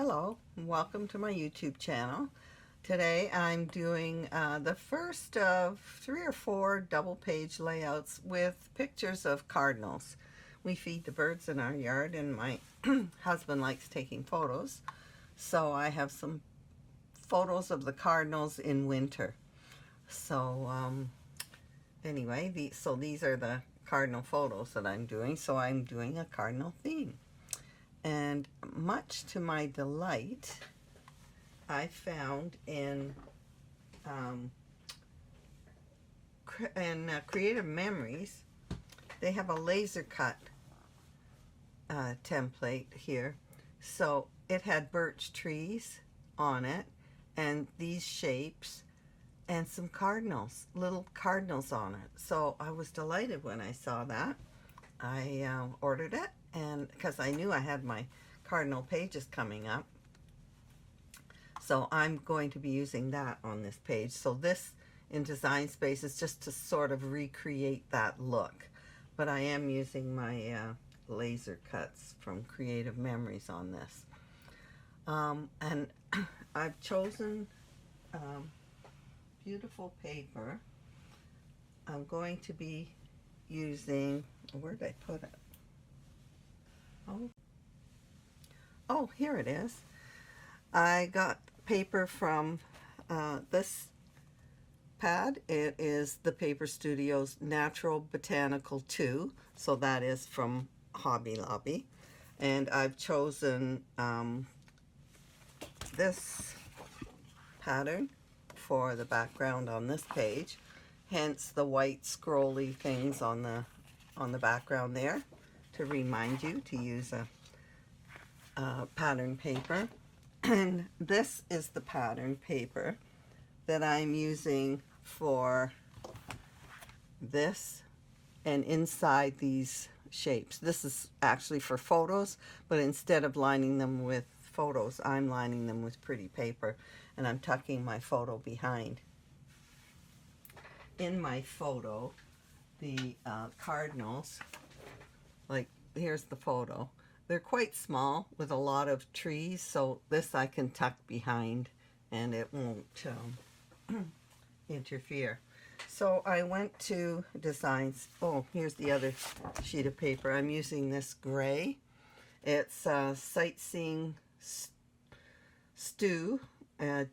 Hello, and welcome to my YouTube channel. Today I'm doing the first of 3 or 4 double page layouts with pictures of cardinals. We feed the birds in our yard and my husband likes taking photos. So I have some photos of the cardinals in winter. So anyway, these are the cardinal photos that I'm doing. So I'm doing a cardinal theme. And much to my delight, I found in Creative Memories, they have a laser cut template here. So it had birch trees on it and these shapes and some cardinals, little cardinals on it. So I was delighted when I saw that. I ordered it, and because I knew I had my cardinal pages coming up, so I'm going to be using that on this page. So this in Design Space is just to sort of recreate that look, but I am using my laser cuts from Creative Memories on this, and I've chosen beautiful paper. I'm going to be using, where did I put it? Oh, here it is. I got paper from this pad. It is the Paper Studio's Natural Botanical 2, so that is from Hobby Lobby. And I've chosen this pattern for the background on this page, hence the white scrolly things on the background there, to remind you to use a pattern paper. And this is the pattern paper that I'm using for this and inside these shapes. This is actually for photos, but instead of lining them with photos, I'm lining them with pretty paper, and I'm tucking my photo behind. In my photo, the cardinals, like here's the photo, they're quite small with a lot of trees, so this I can tuck behind and it won't interfere. So I went to Designs. Oh, here's the other sheet of paper. I'm using this gray. It's Sightseeing Stew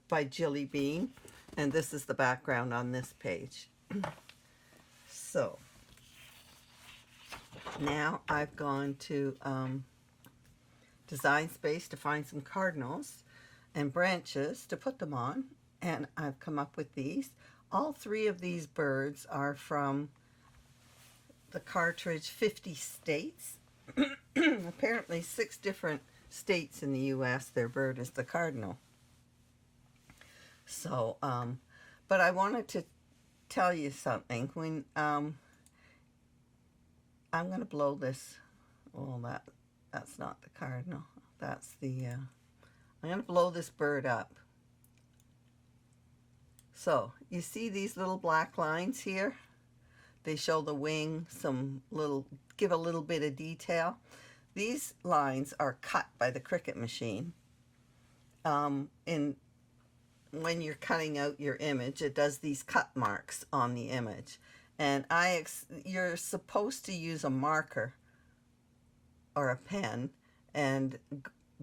by Jilly Bean, and this is the background on this page. So now I've gone to Design Space to find some cardinals and branches to put them on, and I've come up with these. All 3 of these birds are from the cartridge 50 States. Apparently 6 different states in the US, their bird is the cardinal. So but I wanted to tell you something. When I'm going to blow this. Oh, that's not the cardinal. That's the I'm going to blow this bird up. So you see these little black lines here? They show the wing, give a little bit of detail. These lines are cut by the Cricut machine. When you're cutting out your image, it does these cut marks on the image. And you're supposed to use a marker or a pen and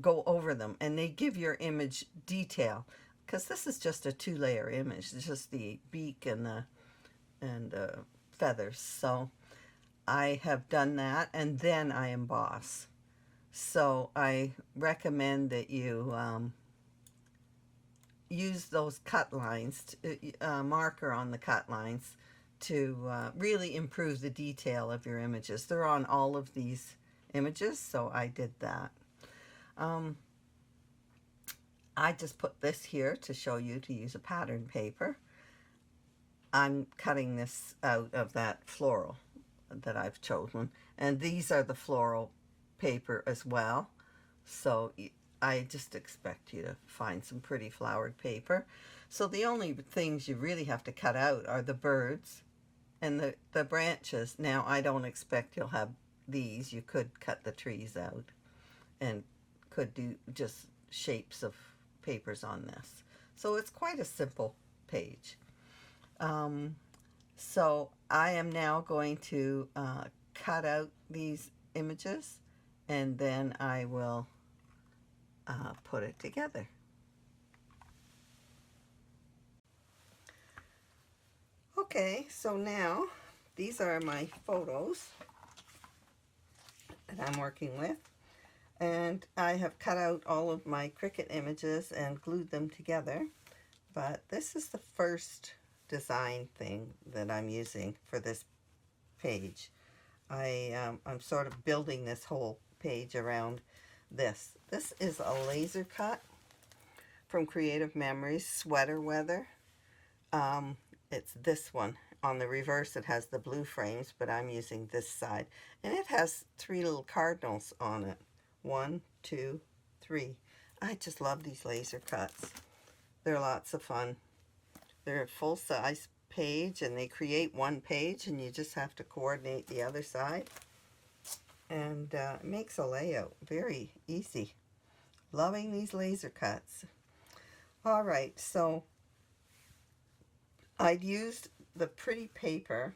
go over them, and they give your image detail, because this is just a 2-layer image. It's just the beak and the feathers. So I have done that, and then I emboss. So I recommend that you use those cut lines, marker on the cut lines, to really improve the detail of your images. They're on all of these images, so I did that. I just put this here to show you to use a pattern paper. I'm cutting this out of that floral that I've chosen, and these are the floral paper as well. So I just expect you to find some pretty flowered paper. So the only things you really have to cut out are the birds and the branches. Now I don't expect you'll have these. You could cut the trees out and could do just shapes of papers on this. So it's quite a simple page. So I am now going to cut out these images, and then I will put it together. Okay, so now these are my photos that I'm working with, and I have cut out all of my Cricut images and glued them together, but this is the first design thing that I'm using for this page. I'm sort of building this whole page around this. This is a laser cut from Creative Memories, Sweater Weather. It's this one. On the reverse it has the blue frames, but I'm using this side. And it has 3 little cardinals on it. 1, 2, 3. I just love these laser cuts. They're lots of fun. They're a full-size page, and they create one page, and you just have to coordinate the other side. And it makes a layout very easy. Loving these laser cuts. All right, so I'd used the pretty paper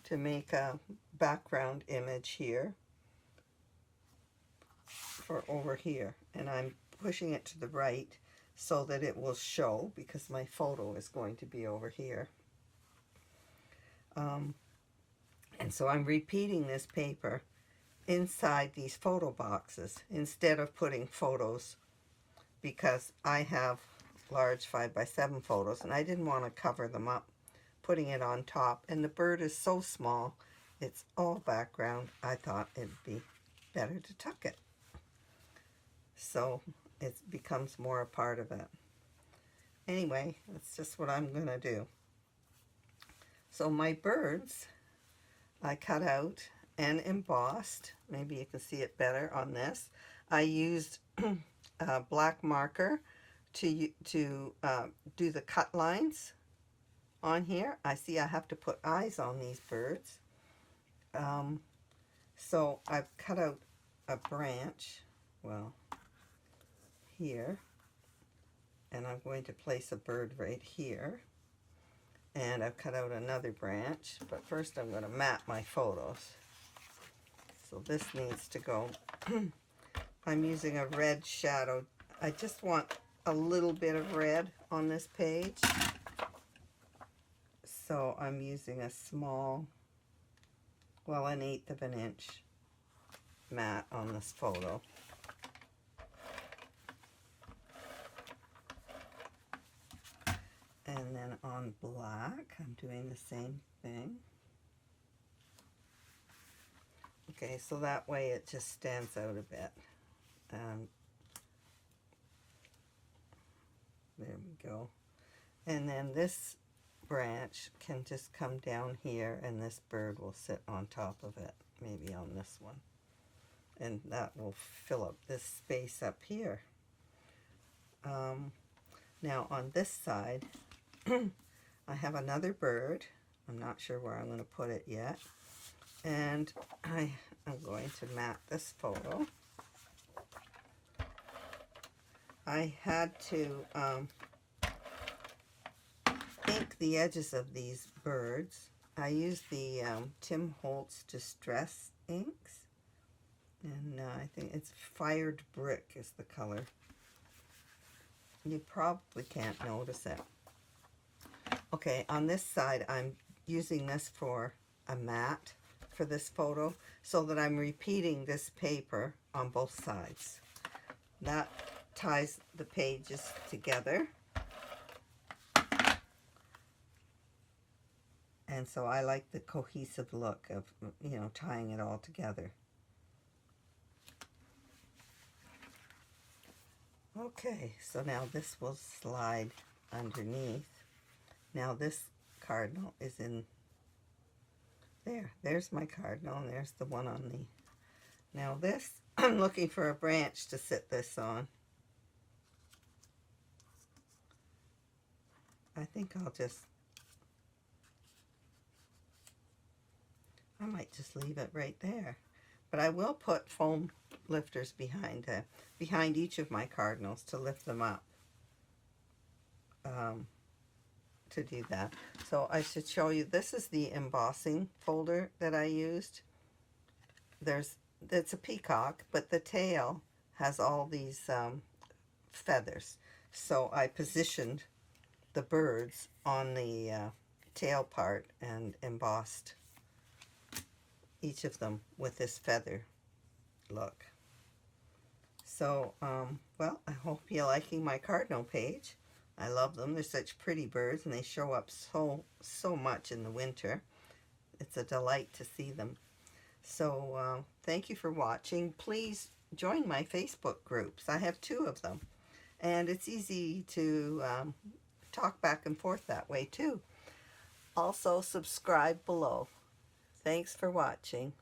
to make a background image here for over here, and I'm pushing it to the right so that it will show, because my photo is going to be over here. And so I'm repeating this paper inside these photo boxes instead of putting photos, because I have large 5x7 photos and I didn't want to cover them up, putting it on top. And the bird is so small, it's all background. I thought it'd be better to tuck it, so it becomes more a part of it. Anyway, that's just what I'm gonna do. So my birds I cut out and embossed. Maybe you can see it better on this. I used a black marker to do the cut lines on here. I see I have to put eyes on these birds. So I've cut out a branch, well, here, and I'm going to place a bird right here. And I've cut out another branch, but first I'm going to map my photos. So this needs to go. I'm using a red shadow. I just want a little bit of red on this page. So I'm using a small, well, 1/8 of an inch mat on this photo. And then on black, I'm doing the same thing. Okay, so that way it just stands out a bit. There we go. And then this branch can just come down here, and this bird will sit on top of it, maybe on this one. And that will fill up this space up here. Now on this side, I have another bird. I'm not sure where I'm going to put it yet. And I'm going to map this photo. I had to ink the edges of these birds. I used the Tim Holtz Distress inks. And I think it's Fired Brick is the color. You probably can't notice it. Okay, on this side, I'm using this for a mat for this photo, so that I'm repeating this paper on both sides. That ties the pages together. And so I like the cohesive look of, you know, tying it all together. Okay, so now this will slide underneath. Now this cardinal is in there. There's my cardinal, and there's the one on the... Now this, I'm looking for a branch to sit this on. I think I might just leave it right there. But I will put foam lifters behind each of my cardinals to lift them up, to do that. So I should show you, this is the embossing folder that I used. It's a peacock, but the tail has all these feathers. So I positioned the birds on the tail part and embossed each of them with this feather look. So, well, I hope you're liking my cardinal page. I love them. They're such pretty birds, and they show up so much in the winter. It's a delight to see them. So, thank you for watching. Please join my Facebook groups. I have 2 of them. And it's easy to talk back and forth that way, too. Also, subscribe below. Thanks for watching.